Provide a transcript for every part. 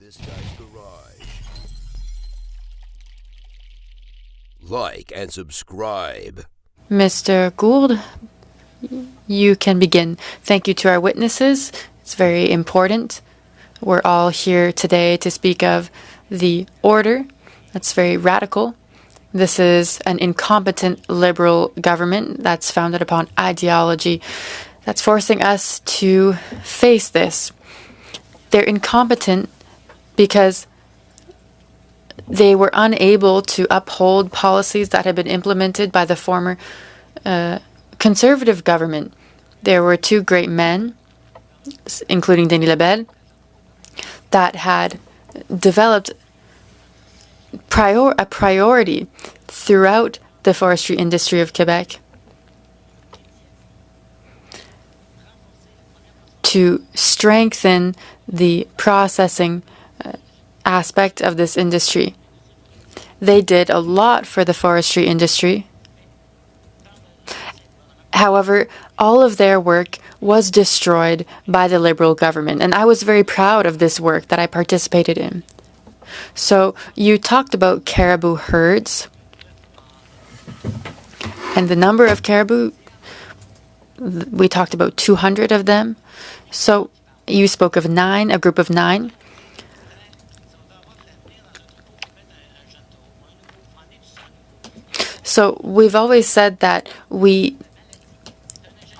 this guy's garage. Like and subscribe. Mr. Gould, you can begin. Thank you to our witnesses. It's very important. We're all here today to speak of the order. That's very radical. This is an incompetent liberal government that's founded upon ideology that's forcing us to face this. They're incompetent because they were unable to uphold policies that had been implemented by the former conservative government. There were two great men, including Denis Lebel, that had developed a priority throughout the forestry industry of Quebec to strengthen the processing aspect of this industry. They did a lot for the forestry industry. However, all of their work was destroyed by the Liberal government, and I was very proud of this work that I participated in. So you talked about caribou herds, and the number of caribou, we talked about 200 of them. So you spoke of a group of 9. So we've always said that we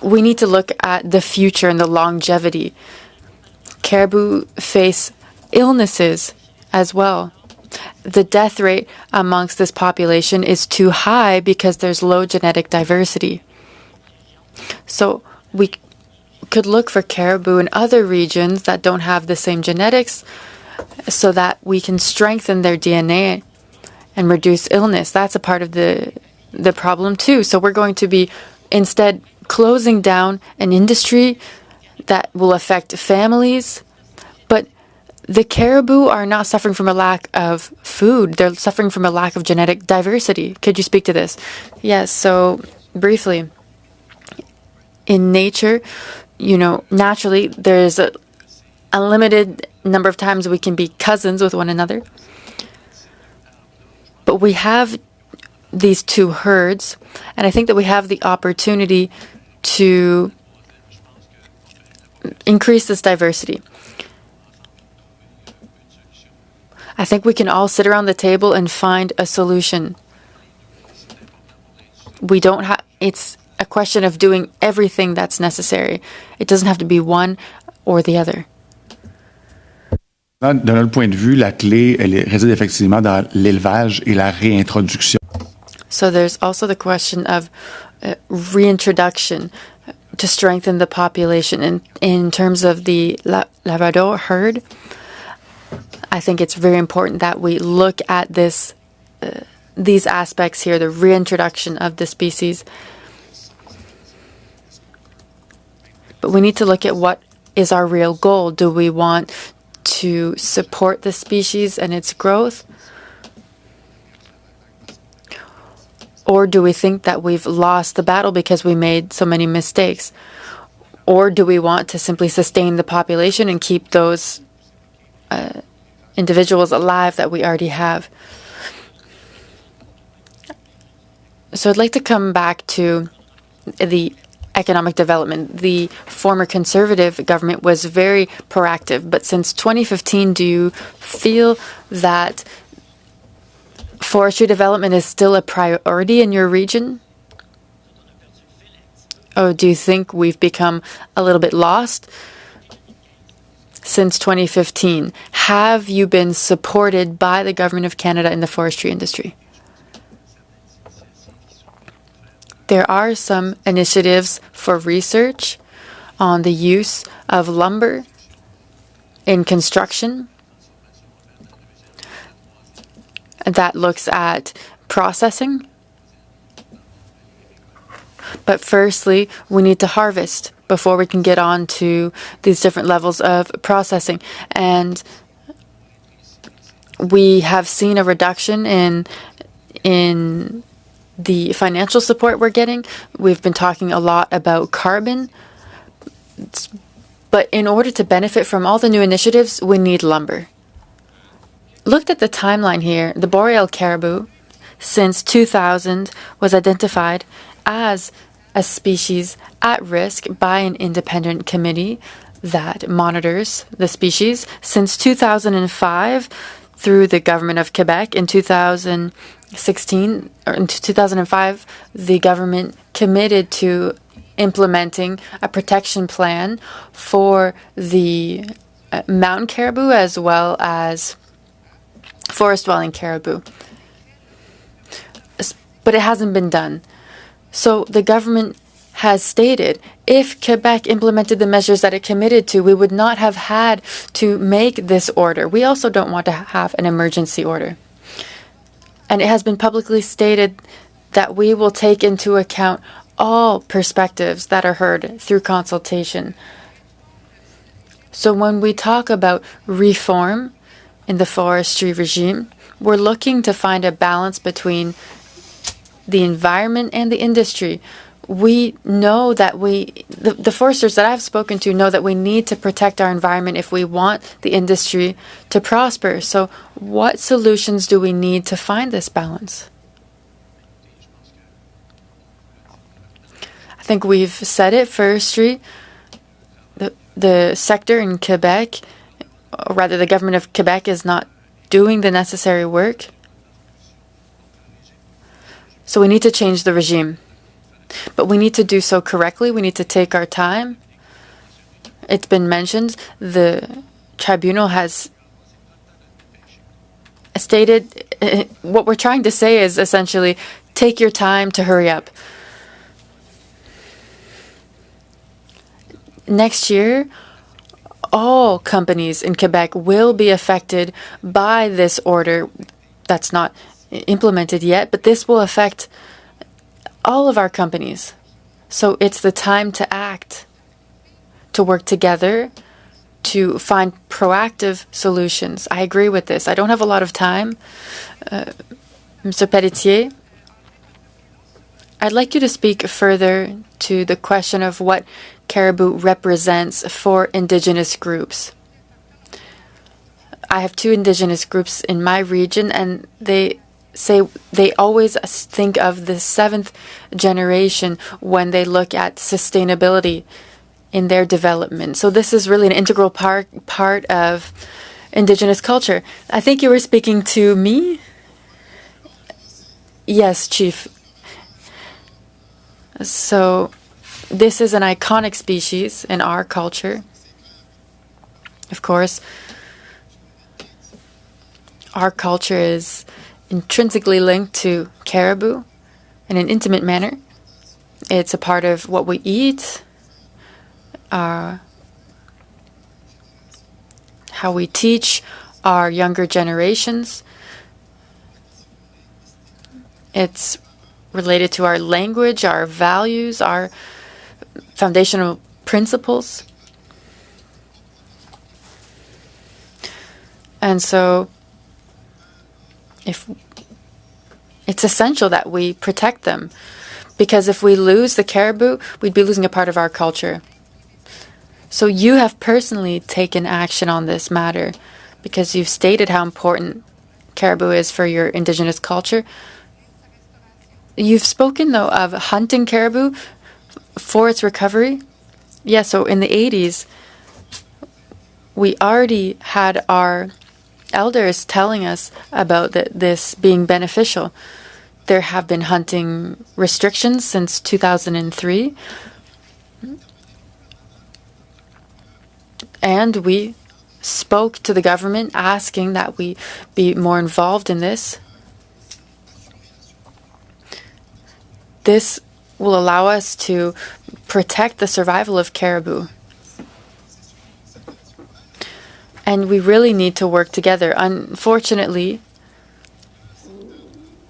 need to look at the future and the longevity. Caribou face illnesses as well. The death rate amongst this population is too high because there's low genetic diversity. So we could look for caribou in other regions that don't have the same genetics so that we can strengthen their DNA and reduce illness. That's a part of the problem too. So we're going to be instead closing down an industry that will affect families. But the caribou are not suffering from a lack of food. They're suffering from a lack of genetic diversity. Could you speak to this? Yes, so briefly. In nature, naturally, there's a limited number of times we can be cousins with one another. But we have these two herds, and I think that we have the opportunity to increase this diversity. I think we can all sit around the table and find a solution. It's a question of doing everything that's necessary. It doesn't have to be one or the other. De notre point de vue, la clé, elle réside effectivement dans l'élevage et la réintroduction. So there's also the question of reintroduction to strengthen the population. In terms of the Labrador herd, I think it's very important that we look at these aspects here, the reintroduction of the species. But we need to look at what is our real goal. Do we want to support the species and its growth? Or do we think that we've lost the battle because we made so many mistakes? Or do we want to simply sustain the population and keep those individuals alive that we already have? So I'd like to come back to the economic development. The former conservative government was very proactive, but since 2015, do you feel that forestry development is still a priority in your region? Or do you think we've become a little bit lost since 2015? Have you been supported by the Government of Canada in the forestry industry? There are some initiatives for research on the use of lumber in construction that looks at processing. But firstly, we need to harvest before we can get on to these different levels of processing. And we have seen a reduction in the financial support we're getting. We've been talking a lot about carbon. But in order to benefit from all the new initiatives, we need lumber. looked at the timeline here, the boreal caribou since 2000 was identified as a species at risk by an independent committee that monitors the species. Since 2005, through the government of Quebec, in 2016 or in 2005, the government committed to implementing a protection plan for the mountain caribou as well as forest-dwelling caribou. But it hasn't been done. So the government has stated if Quebec implemented the measures that it committed to, we would not have had to make this order. We also don't want to have an emergency order. And it has been publicly stated that we will take into account all perspectives that are heard through consultation. So when we talk about reform in the forestry regime, we're looking to find a balance between the environment and the industry. We know that the foresters that I've spoken to know that we need to protect our environment if we want the industry to prosper. So what solutions do we need to find this balance? I think we've said it, forestry, the sector in Quebec, or rather the government of Quebec, is not doing the necessary work. So we need to change the regime. But we need to do so correctly. We need to take our time. It's been mentioned, the tribunal has stated, what we're trying to say is essentially, take your time to hurry up. Next year, all companies in Quebec will be affected by this order that's not implemented yet, but this will affect all of our companies. So it's the time to act, to work together, to find proactive solutions. I agree with this. I don't have a lot of time. Mr. Pelletier, I'd like you to speak further to the question of what caribou represents for Indigenous groups. I have 2 Indigenous groups in my region, and they say they always think of the 7th generation when they look at sustainability in their development. So this is really an integral part of Indigenous culture. I think you were speaking to me? Yes, Chief. So this is an iconic species in our culture. Of course, our culture is intrinsically linked to caribou in an intimate manner. It's a part of what we eat, how we teach our younger generations. It's related to our language, our values, our foundational principles. And so if it's essential that we protect them, because if we lose the caribou, we'd be losing a part of our culture. So you have personally taken action on this matter because you've stated how important caribou is for your Indigenous culture. You've spoken, though, of hunting caribou for its recovery. Yeah, so in the 80s, we already had our elders telling us about this being beneficial. There have been hunting restrictions since 2003. And we spoke to the government asking that we be more involved in this. This will allow us to protect the survival of caribou. And we really need to work together. Unfortunately,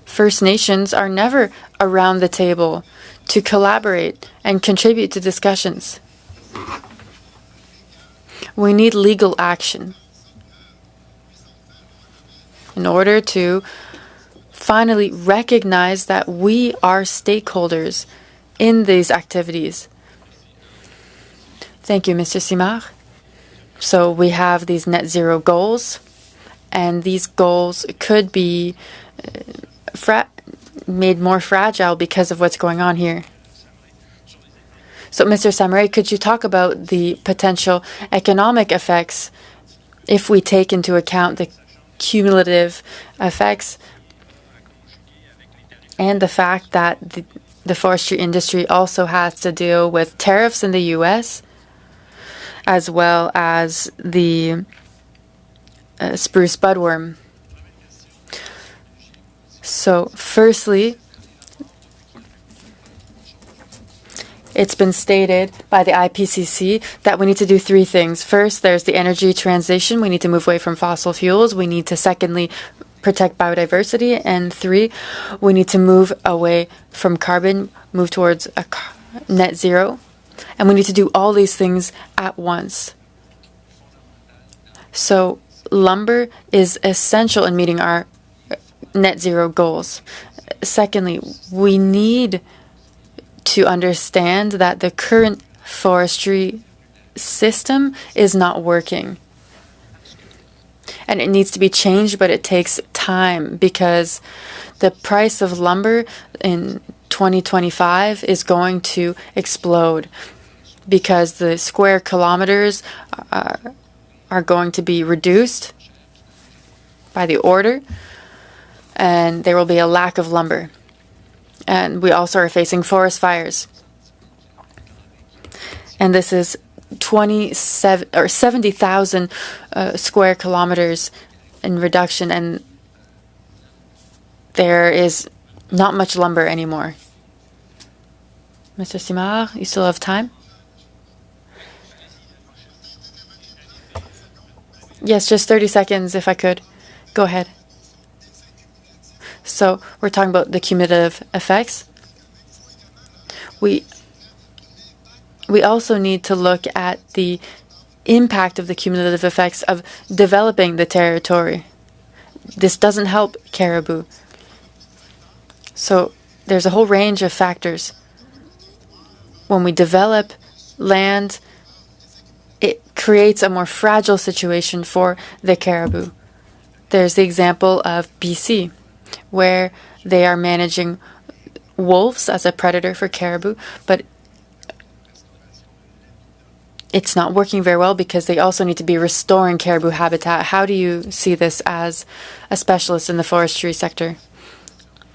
First Nations are never around the table to collaborate and contribute to discussions. We need legal action in order to finally recognize that we are stakeholders in these activities. Thank you, Mr. Simard. So we have these net zero goals, and these goals could be made more fragile because of what's going on here. So, Mr. Samaray, could you talk about the potential economic effects if we take into account the cumulative effects and the fact that the forestry industry also has to deal with tariffs in the U.S. as well as the spruce budworm? So, firstly, it's been stated by the IPCC that we need to do three things. First, there's the energy transition. We need to move away from fossil fuels. We need to, secondly, protect biodiversity. And three, we need to move away from carbon, move towards a net zero. And we need to do all these things at once. So lumber is essential in meeting our net zero goals. Secondly, we need to understand that the current forestry system is not working. And it needs to be changed, but it takes time because the price of lumber in 2025 is going to explode because the square kilometers are going to be reduced by the order, and there will be a lack of lumber. And we also are facing forest fires. And this is 70,000 square kilometers in reduction, and there is not much lumber anymore. Mr. Simard, you still have time? Yes, just 30 seconds if I could. Go ahead. So we're talking about the cumulative effects. We also need to look at the impact of the cumulative effects of developing the territory. This doesn't help caribou. So there's a whole range of factors. When we develop land, it creates a more fragile situation for the caribou. There's the example of BC, where they are managing wolves as a predator for caribou, but it's not working very well because they also need to be restoring caribou habitat. How do you see this as a specialist in the forestry sector?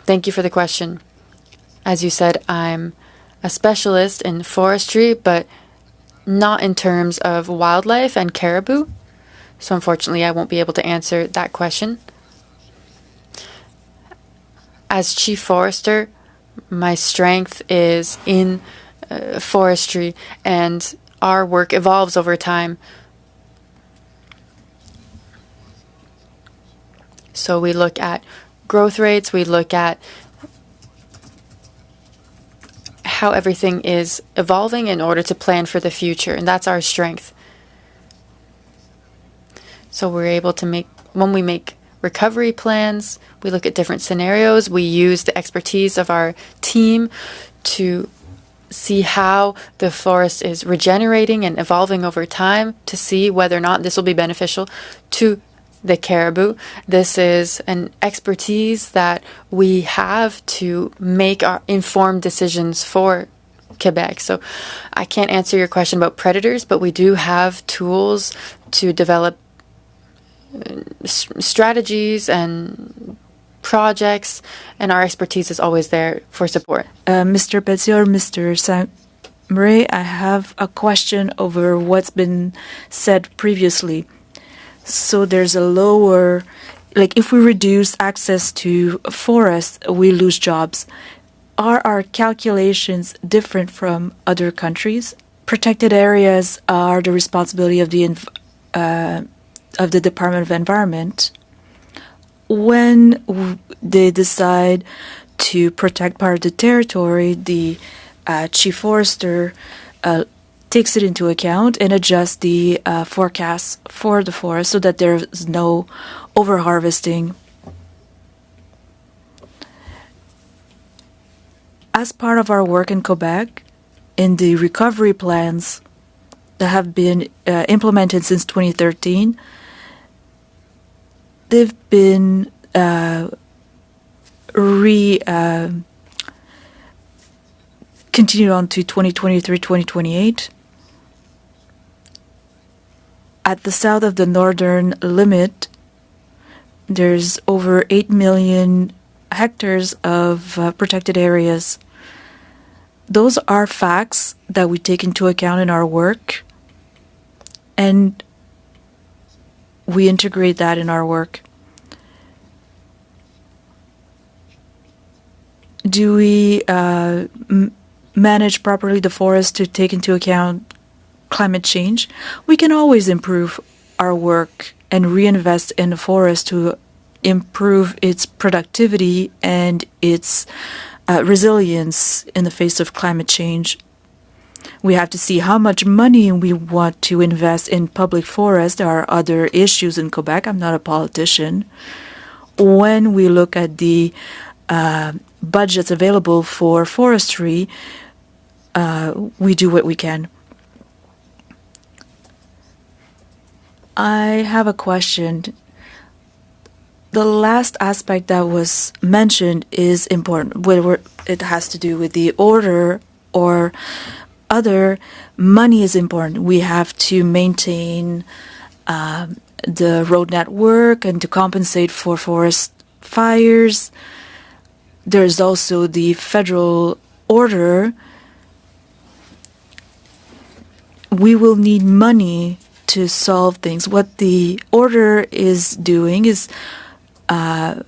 Thank you for the question. As you said, I'm a specialist in forestry, but not in terms of wildlife and caribou. So unfortunately, I won't be able to answer that question. As chief forester, my strength is in forestry, and our work evolves over time. So we look at growth rates, we look at how everything is evolving in order to plan for the future, and that's our strength. So we're able to when we make recovery plans, we look at different scenarios. We use the expertise of our team to see how the forest is regenerating and evolving over time to see whether or not this will be beneficial to the caribou. This is an expertise that we have to make our informed decisions for Quebec. So I can't answer your question about predators, but we do have tools to develop strategies and projects, and our expertise is always there for support. Mr. Petit or Mr. Samaray, I have a question over what's been said previously. So there's a lower, if we reduce access to forests, we lose jobs. Are our calculations different from other countries? Protected areas are the responsibility of the Department of Environment. When they decide to protect part of the territory, the chief forester takes it into account and adjusts the forecasts for the forest so that there is no overharvesting. As part of our work in Quebec, in the recovery plans that have been implemented since 2013, they've been continued on to 2023-2028. At the south of the northern limit, there's over 8 million hectares of protected areas. Those are facts that we take into account in our work, and we integrate that in our work. Do we manage properly the forest to take into account climate change? We can always improve our work and reinvest in the forest to improve its productivity and its resilience in the face of climate change. We have to see how much money we want to invest in public forests. There are other issues in Quebec. I'm not a politician. When we look at the budgets available for forestry, we do what we can. I have a question. The last aspect that was mentioned is important, whether it has to do with the order or other. Money is important. We have to maintain the road network and to compensate for forest fires. There's also the federal order. We will need money to solve things. What the order is doing is the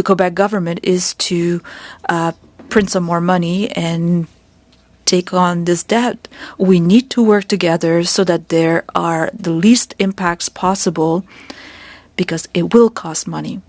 Quebec government is to print some more money and take on this debt. We need to work together so that there are the least impacts possible, because it will cost money.